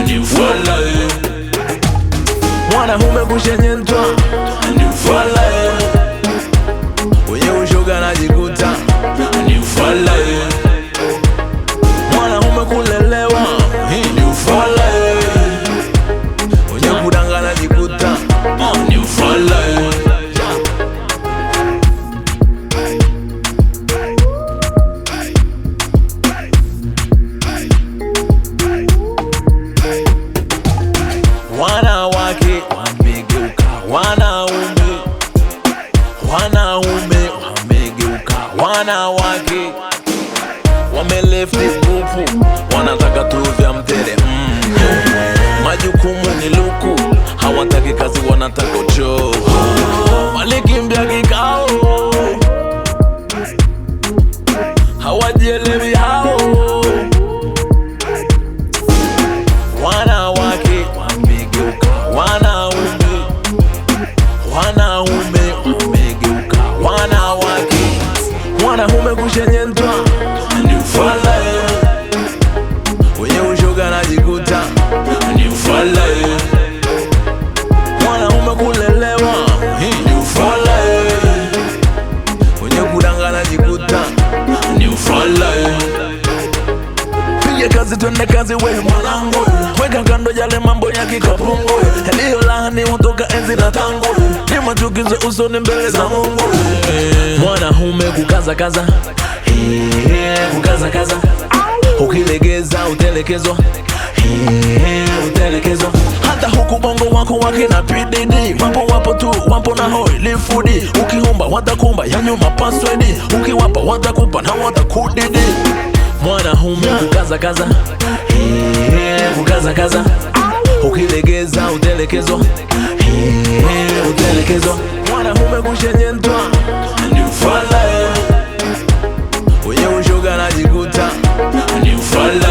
ni ufala Mwanaume kushenyentwa ni ufala wenye ushoga najikuta ni ufala mwanaume kulelewa ni ufala wenye kudanga najikuta ni ufala wanawake wamegeuka wanaume, wanaume wamegeuka wanawake, wamelefti pupu, wanataka tu vya mtere majukumu ni luku, hawataki kazi wanataka uchoo, walikimbia kikao, hawajielewi hao. Wanawake wamegeuka wanaume, wanaume wamegeuka wanawake, mwanaume kushenyentwa ni ufala wenye ushoga najikuta ni ufala mwanaume kulelewa ni ufala wenye kudanga najikuta ni ufala piga kazi twende kazi we mwanangu, weka kando yale mambo ya kikapungu, yaliyo laani hutoka enzi na tangu, ni machukizo usoni mbele za Mungu. Mwanaume kukaza kaza, kukaza kaza, ukilegeza utelekezwa, utelekezwa. Hata huku bongo wako wakina PDD, wapo tu, wapo na hoi lifudi, ukiomba watakumba ya nyuma password, ukiwapa watakupa na watakudidi. Mwanaume kukaza kaza, kukaza kaza, ukilegeza utelekezwa, utelekezwa. Mwanaume kushenyentwa ni ufala wenye ushoga najikuta ni ufala